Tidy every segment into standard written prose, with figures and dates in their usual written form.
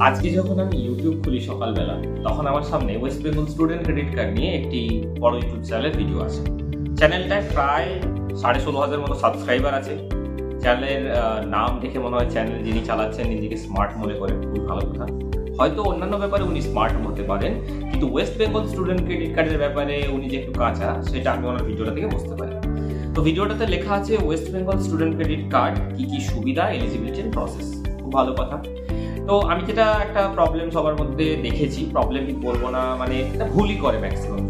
আজকে যখন আমি ইউটিউব খুলি সকালবেলা, তখন আমার সামনে West Bengal student credit card নিয়ে একটি বড় ইউটিউব চ্যানেলের ভিডিও আসে। চ্যানেলটায় প্রায় 16,500 মতো সাবস্ক্রাইবার আছে। চ্যানেলের নাম দেখে মনে হয় চ্যানেল যিনি চালাচ্ছেন নিজেকে স্মার্ট মনে করে, খুব ভালো কথা। হয়তো অন্যান্য ব্যাপারে উনি স্মার্ট হতে পারেন, কিন্তু ওয়েস্ট বেঙ্গল স্টুডেন্ট ক্রেডিট কার্ডের ব্যাপারে উনি যে একটু কাঁচা, সেটা আমি ওনার ভিডিওটা থেকে বুঝতে পারি। তো ভিডিওটাতে লেখা আছে West Bengal student credit card কি কি সুবিধা, এলিজিবিলিটি এন্ড প্রসেস। খুব ভালো কথা। তো আমি যেটা একটা প্রবলেম সবার মধ্যে দেখেছি, প্রবলেম বলবো না, মানে একটা ভুলই করে ম্যাক্সিমাম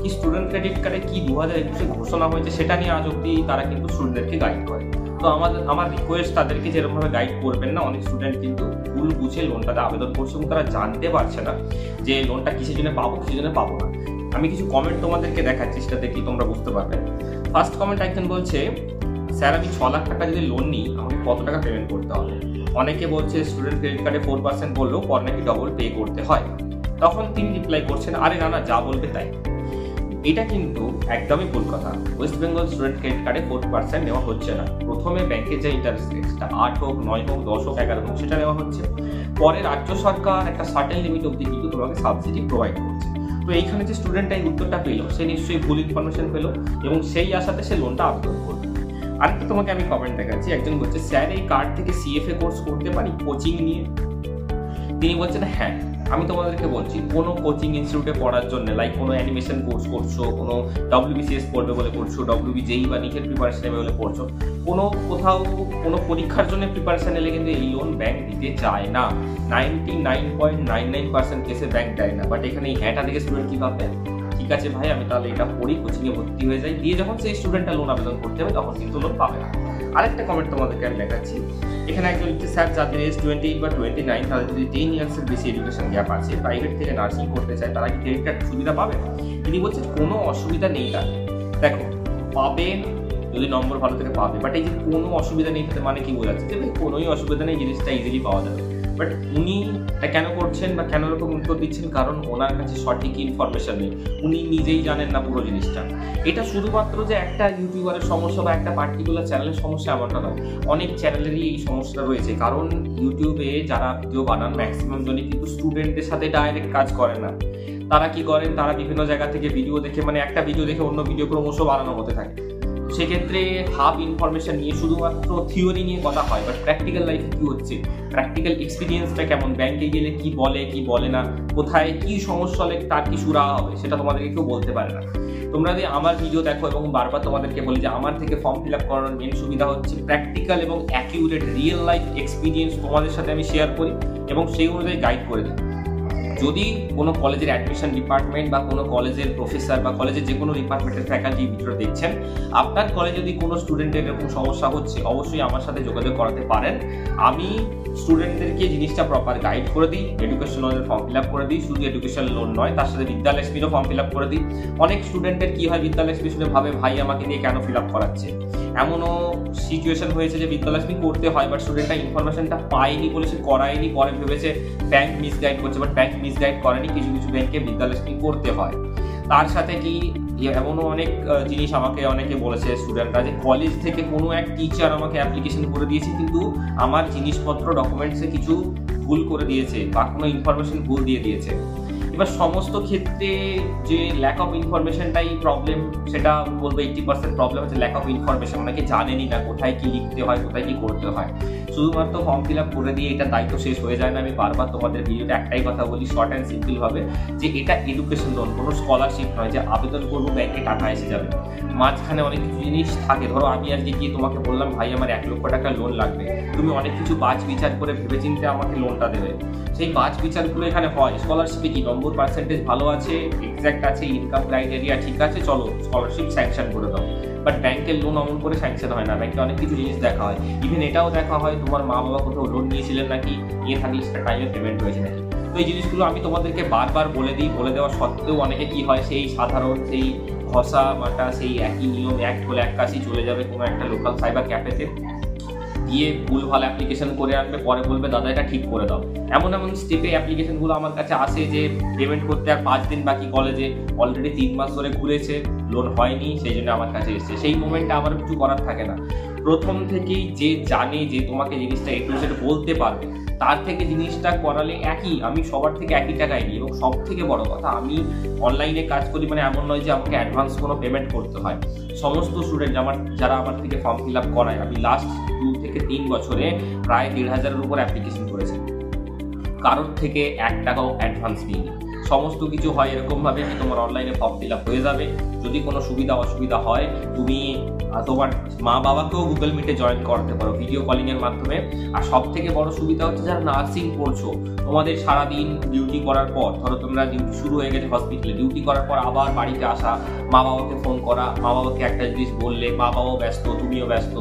কি স্টুডেন্ট ক্রেডিট কার্ডে কি 2021-এ ঘোষণা হয়েছে সেটা নিয়ে আজ অব্দি তারা কিন্তু স্টুডেন্টদেরকে গাইড করে। তো আমার রিকোয়েস্ট তাদেরকে যেরকমভাবে গাইড করবেন না। অনেক স্টুডেন্ট কিন্তু ভুল বুঝে লোনটাতে আবেদন করছে এবং তারা জানতে পারছে না যে লোনটা কিসের জন্য পাবো, কিসের জন্য পাবো না। আমি কিছু কমেন্ট তোমাদেরকে দেখাচ্ছি, সেটা দেখি তোমরা বুঝতে পারবে। ফার্স্ট কমেন্ট একজন বলছে, স্যার আমি 6 লাখ টাকা যদি লোন নিই আমাকে কত টাকা পেমেন্ট করতে হবে? অনেকে বলছে স্টুডেন্ট ক্রেডিট কার্ডে 4% বললেও পর নাকি ডবল পে করতে হয়। তখন তিনি রিপ্লাই করছেন, আরে না যা বলবে তাই। এটা কিন্তু একদমই ভুল কথা। ওয়েস্ট বেঙ্গল স্টুডেন্ট ক্রেডিট কার্ডে 4% নেওয়া হচ্ছে না। প্রথমে ব্যাংকের যে ইন্টারেস্ট রেট, সেটা 8 হোক, 9 হোক, 10 হোক, 11 হোক, সেটা নেওয়া হচ্ছে। পরে রাজ্য সরকার একটা সার্টেন লিমিট অবধি কিন্তু তোমাকে সাবসিডি প্রোভাইড করছে। তো এইখানে যে স্টুডেন্টটা এই উত্তরটা পেল, সে নিশ্চয়ই ভুল ইনফরমেশন পেল এবং সেই আশাতে সে লোনটা আবেদন করবে। আরেকটা তোমাকে আমি কমেন্ট দেখাচ্ছি, একজন বলছে, স্যার এই কার্ড থেকে সিএফএ কোর্স করতে পারি কোচিং নিয়ে? তিনি বলছেন, হ্যাঁ। আমি তোমাদেরকে বলছি, কোনো কোচিং ইনস্টিটিউটে পড়ার জন্য, লাইক কোনো অ্যানিমেশন কোর্স করছো, কোনো WBCS পড়বে বলে করছো, WBJEE বা নিটের প্রিপারেশন নেবে বলে পড়ছো, কোথাও কোনো পরীক্ষার জন্য প্রিপারেশন নিলে কিন্তু এই লোন ব্যাংক দিতে চায় না। 99.99% কেসে ব্যাংক দেয় না। বাট এখানে এই হ্যাঁটা থেকে স্টুডেন্ট কী ভাববে, ঠিক আছে ভাই আমি তাহলে এটা পড়ি, কোচিংয়ে ভর্তি হয়ে যাই, দিয়ে যখন সেই স্টুডেন্টটা লোন আবেদন করতে হবে তখন কিন্তু লোন পাবে না। আরেকটা কমেন্ট তোমাদেরকে আমি দেখাচ্ছি। এখানে একজন লিখছে, স্যার যাদের এজ 28 বা 29, তাদের যদি 10 ইয়ার্সের বেশি এডুকেশন গ্যাপ আছে, প্রাইভেট থেকে নার্সিং করতে চায়, তারা কি ক্রেডিট কার্ড সুবিধা পাবে? তিনি বলছেন কোনো অসুবিধা নেই তার। দেখো, পাবে যদি নম্বর ভালো থেকে পাবে, বাট এই যে কোনো অসুবিধা নেই মানে কি বোঝাচ্ছে যে ভাই কোনোই অসুবিধা নেই, জিনিসটা ইজিলি পাওয়া যাবে। বাট উনি এটা কেন করছেন বা কেন এরকম উত্তর দিচ্ছেন? কারণ ওনার কাছে সঠিক ইনফরমেশন নেই, উনি নিজেই জানেন না পুরো জিনিসটা। এটা শুধুমাত্র যে একটা ইউটিউবারের সমস্যা বা একটা পার্টিকুলার চ্যানেলের সমস্যা এমনটা নয়, অনেক চ্যানেলেরই এই সমস্যাটা রয়েছে। কারণ ইউটিউবে যারা ভিডিও বানান ম্যাক্সিমাম জনই কিন্তু স্টুডেন্টদের সাথে ডাইরেক্ট কাজ করে না। তারা কি করেন, তারা বিভিন্ন জায়গা থেকে ভিডিও দেখে, মানে একটা ভিডিও দেখে অন্য ভিডিও ক্রমশ বানানো হতে থাকে। সেক্ষেত্রে হাফ ইনফরমেশন নিয়ে শুধুমাত্র থিওরি নিয়ে কথা হয়, বাট প্র্যাকটিক্যাল লাইফে কী হচ্ছে, প্র্যাকটিক্যাল এক্সপিরিয়েন্সটা কেমন, ব্যাংকে গেলে কি বলে কি বলে না, কোথায় কি সমস্যা হলে তার কি সুরাহা হবে, সেটা তোমাদেরকে কেউ বলতে পারে না। তোমরা যদি আমার ভিডিও দেখো এবং বারবার তোমাদেরকে বলি যে আমার থেকে ফর্ম ফিল আপ করানোর মেন সুবিধা হচ্ছে প্র্যাকটিক্যাল এবং অ্যাকিউরেট রিয়েল লাইফ এক্সপিরিয়েন্স তোমাদের সাথে আমি শেয়ার করি এবং সেই অনুযায়ী গাইড করে দিই। যদি কোনো কলেজের অ্যাডমিশন ডিপার্টমেন্ট বা কোনো কলেজের প্রফেসর বা কলেজের যে কোনো ডিপার্টমেন্টের ফ্যাকাল্টি ভিডিওটা দেখছেন, আপনার কলেজে যদি কোনো স্টুডেন্টের এরকম সমস্যা হচ্ছে, অবশ্যই আমার সাথে যোগাযোগ করাতে পারেন। আমি স্টুডেন্টদেরকে জিনিসটা প্রপার গাইড করে দিই, এডুকেশন লোনের ফর্ম ফিল আপ করে দিই। শুধু এডুকেশন লোন নয়, তার সাথে বিদ্যালক্ষ্মীরও ফর্ম ফিল আপ করে দিই। অনেক স্টুডেন্টের কী হয়, বিদ্যালক্ষ্মী শুনে ভাবে ভাই আমাকে দিয়ে কেন ফিল আপ করাচ্ছে। এমনও সিচুয়েশন হয়েছে যে বিদ্যালক্ষ্মী করতে হয়, বাট স্টুডেন্টটা ইনফরমেশনটা পায়নি বলে সে করায়নি, পরে ভেবেছে ব্যাংক মিসগাইড করছে, বাট ব্যাংক মিসগাইড করেনি। কিছু কিছু ব্যাংকে বিদ্যালক্ষ্মী করতে হয়। তার সাথে কি এমনও অনেক জিনিস আমাকে অনেকে বলেছে স্টুডেন্টরা, যে কলেজ থেকে কোনো এক টিচার আমাকে অ্যাপ্লিকেশন করে দিয়েছে, কিন্তু আমার জিনিসপত্র ডকুমেন্টসে কিছু ভুল করে দিয়েছে বা কোনো ইনফরমেশন ভুল দিয়ে দিয়েছে। এবার সমস্ত ক্ষেত্রে যে ল্যাক অফ ইনফরমেশনটাই প্রবলেম, সেটা বলবো 80% প্রবলেম হচ্ছে ল্যাক অফ ইনফরমেশন। অনেকে জানেনই না কোথায় কি লিখতে হয়, কোথায় কি করতে হয়। শুধুমাত্র ফর্ম ফিল আপ করে দিয়ে এটা দায়িত্ব শেষ হয়ে যায় না। আমি বারবার তোমাদের ভিডিওতে একটাই কথা বলি, শর্ট অ্যান্ড সিম্পল ভাবে, যে এটা এডুকেশন লোন, কোনো স্কলারশিপ নয় যে আবেদন করবো ব্যাংকে টাকা এসে যাবে। মাঝখানে অনেক কিছু জিনিস থাকে। ধরো আমি আজকে গিয়ে তোমাকে বললাম ভাই আমার 1 লক্ষ টাকা লোন লাগবে, তুমি অনেক কিছু বাছ বিচার করে ভেবেচিন্তে আমাকে লোনটা দেবে। সেই বাছ বিচারগুলো এখানে হয়। স্কলারশিপে কি নম্বর পার্সেন্টেজ ভালো আছে, এক্স্যাক্ট আছে, ইনকাম ক্রাইটেরিয়া ঠিক আছে, চলো স্কলারশিপ স্যাংশন করে দাও। বাট ব্যাংকের লোন অমন করে স্যাংশন হয় না। ব্যাংকে অনেক কিছু জিনিস দেখা হয়। ইভেন এটাও দেখা হয় তোমার মা বাবা কোথাও লোন নিয়েছিলেন নাকি, নিয়ে থাকলে সেটা টাইমে পেমেন্ট হয়েছে নাকি। তো এই জিনিসগুলো আমি তোমাদেরকে বারবার বলে দিই। বলে দেওয়া সত্ত্বেও অনেকে কি হয়, সেই সাধারণ সেই ঘষা মাটা সেই একই নিয়ম, এক বলে এক কাজই চলে যাবে কোনো একটা লোকাল সাইবার ক্যাফেতে, গিয়ে ভুলভাল অ্যাপ্লিকেশন করে আনবে, পরে বলবে দাদা এটা ঠিক করে দাও। এমন স্টেপে অ্যাপ্লিকেশনগুলো আমার কাছে আসে যে পেমেন্ট করতে আর 5 দিন বাকি, কলেজে অলরেডি 3 মাস ধরে ঘুরেছে, লোন হয়নি, সেই জন্য আমার কাছে এসছে। সেই মোমেন্টে আমার কিছু করার থাকে না। প্রথম থেকেই যে জানে যে তোমাকে জিনিসটা একটু সেটা বলতে পারবে, তার থেকে জিনিসটা করালে একই, আমি সবার থেকে একই টাকায় নিই। এবং সব থেকে বড় কথা, আমি অনলাইনে কাজ করি মানে এমন নয় যে আমাকে অ্যাডভান্স কোনো পেমেন্ট করতে হয়। সমস্ত স্টুডেন্ট যারা আমার থেকে ফর্ম ফিল আপ করায়, আমি লাস্ট 2 থেকে 3 বছরে প্রায় 1,500-এর উপর অ্যাপ্লিকেশন করেছি, কারোর থেকে 1 টাকাও অ্যাডভান্স নিইনি। সমস্ত কিছু হয় এরকমভাবে যে তোমার অনলাইনে ফর্ম ফিল আপ হয়ে যাবে, যদি কোনো সুবিধা অসুবিধা হয় তুমি তোমার মা বাবাকেও গুগল মিটে জয়েন করতে পারো ভিডিও কলিংয়ের মাধ্যমে। আর সব থেকে বড় সুবিধা হচ্ছে যারা নার্সিং পড়ছো, তোমাদের সারাদিন ডিউটি করার পর, ধরো তোমরা ডিউটি শুরু হয়ে গেছে হসপিটালে, ডিউটি করার পর আবার বাড়িতে আসা, মা বাবাকে ফোন করা, মা বাবাকে একটা জিনিস বললে মা বাবাও ব্যস্ত, তুমিও ব্যস্ত,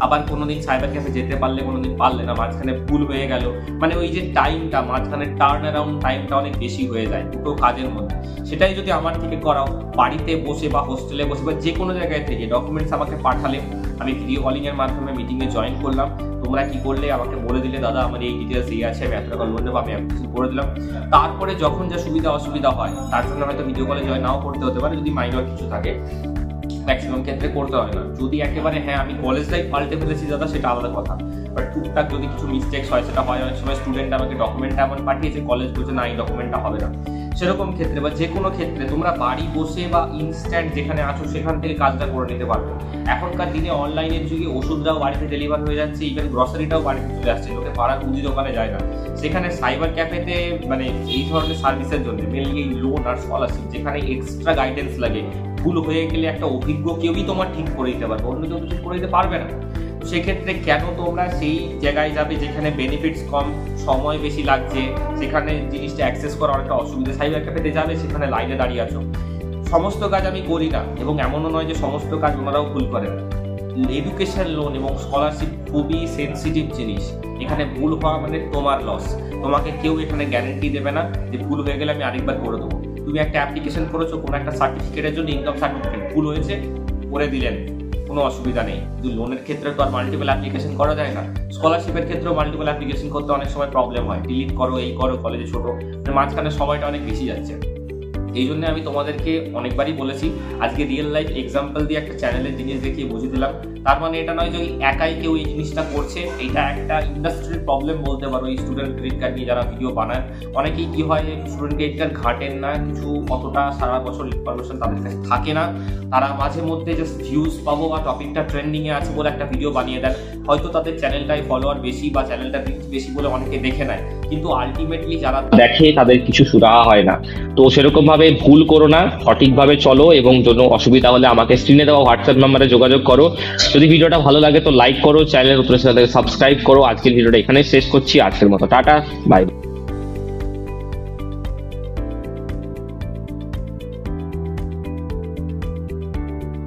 আবার কোনোদিন সাইবার ক্যাফে যেতে পারলে কোনোদিন পারলে না, মাঝখানে ভুল হয়ে গেল, মানে ওই যে টাইমটা মাঝখানে টার্ন অ্যারাউন্ড টাইমটা অনেক বেশি হয়ে যায় দুটো কাজের মধ্যে। সেটাই যদি আমার থেকে করাও, বাড়িতে বসে বা হোস্টেলে বসে বা যে কোনো জায়গায় থেকে ডকুমেন্টস আমাকে পাঠালে, আমি ভিডিও কলিংয়ের মাধ্যমে মিটিংয়ে জয়েন করলাম, তোমরা কি করলে আমাকে বলে দিলে দাদা আমার এই ডিটেলস এই আছে, আমি এত টাকা লোন নেবো, আমি কিছু করে দিলাম। তারপরে যখন যা সুবিধা অসুবিধা হয়, তার জন্য হয়তো ভিডিও কলে জয়েন নাও করতে হতে পারে, যদি মাইনর কিছু থাকে, ম্যাক্সিমাম ক্ষেত্রে করতে হয় না। যদি একেবারে হ্যাঁ আমি কলেজ লাইফ পাল্টে ফেলেছি দাদা, সেটা আলাদা কথা, বাট টুকটাক যদি কিছু মিস্টেক্স হয়, সেটা হয় অনেক সময় স্টুডেন্ট আমাকে ডকুমেন্টটা এমন পাঠিয়েছে, কলেজ বলছে না এই ডকুমেন্টটা হবে না, সেরকম ক্ষেত্রে বা যে কোনো ক্ষেত্রে তোমরা বাড়ি বসে বা ইনস্ট্যান্ট যেখানে আছো সেখান থেকে কাজটা করে নিতে পারবে। এখনকার দিনে অনলাইনের যুগে ওষুধটাও বাড়িতে ডেলিভার হয়ে যাচ্ছে, ইভেন গ্রসারিটাও বাড়িতে চলে আসছে, লোকে পাড়ার মুদি দোকানে যায় না। সেখানে সাইবার ক্যাফেতে মানে এই ধরনের সার্ভিসের জন্য মেনলি এই লোন আর স্কলারশিপ, যেখানে এক্সট্রা গাইডেন্স লাগে, ভুল হয়ে গেলে একটা অভিজ্ঞ কেউই তোমার ঠিক করে দিতে পারবে, অন্য কেউ ঠিক করে দিতে পারবে না। সেক্ষেত্রে কেন তোমরা সেই জায়গায় যাবে যেখানে বেনিফিটস কম, সময় বেশি লাগছে, সেখানে জিনিসটা অ্যাক্সেস করা অনেকটা অসুবিধা, সাইবার ক্যাফেতে যাবে সেখানে লাইনে দাঁড়িয়ে আছো। সমস্ত কাজ আমি করি না, এবং এমনও নয় যে সমস্ত কাজ ওনারাও ভুল করেন। এডুকেশন লোন এবং স্কলারশিপ খুবই সেন্সিটিভ জিনিস, এখানে ভুল হওয়া মানে তোমার লস। তোমাকে কেউ এখানে গ্যারেন্টি দেবে না যে ভুল হয়ে গেলে আমি আরেকবার করে দেবো। তুমি একটা অ্যাপ্লিকেশন করেছো কোনো একটা সার্টিফিকেটের জন্য, ইনকাম সার্টিফিকেট, ভুল হয়েছে করে দিলেন, কোনো অসুবিধা নেই। কিন্তু লোনের ক্ষেত্রে তো আর মাল্টিপল অ্যাপ্লিকেশন করা যায় না, স্কলারশিপের ক্ষেত্রেও মাল্টিপল অ্যাপ্লিকেশন করতে অনেক সময় প্রবলেম হয়, ডিলিট করো, এই করো, কলেজে ছোটো, মাঝখানে সময়টা অনেক বেশি যাচ্ছে। এই জন্য আমি তোমাদেরকে অনেকবারই বলেছি, আজকে রিয়েল লাইফ এক্সাম্পল দিয়ে একটা চ্যানেলের জিনিস দেখিয়ে বুঝিয়ে দিলাম। তার মানে এটা নয় যে একাই কেউ এই জিনিসটা করছে, এটা একটা ইন্ডাস্ট্রির প্রবলেম বলতে পারো। এই স্টুডেন্ট ক্রেডিট কার্ড নিয়ে যারা ভিডিও বানায়, অনেকেই কি হয় স্টুডেন্ট ক্রেডিট কার্ড ঘাটেন না, কিছু অতটা সারা বছর ইনফরমেশন তাদের কাছে থাকে না, তারা মাঝে মধ্যে জাস্ট ভিউজ পাবো বা টপিকটা ট্রেন্ডিংয়ে আছে বলে একটা ভিডিও বানিয়ে দেন, হয়তো তাদের চ্যানেলটায় ফলোয়ার বেশি বা চ্যানেলটা রিচ বেশি বলে অনেকে দেখে নেয়, কিন্তু আলটিমেটলি যারা দেখে তাদের কিছু সুরাহা হয় না। তো সেরকম ভাবে ভুল করো না, সঠিকভাবে চলো, এবং জন্য অসুবিধা হলে আমাকে স্ক্রিনে দেওয়া হোয়াটসঅ্যাপ নাম্বারে যোগাযোগ করো। যদি ভিডিওটা ভালো লাগে তো লাইক করো, চ্যানেলের সাবস্ক্রাইব করো। আজকের ভিডিওটা এখানে শেষ করছি, আজকের মতো টাটা, বাই।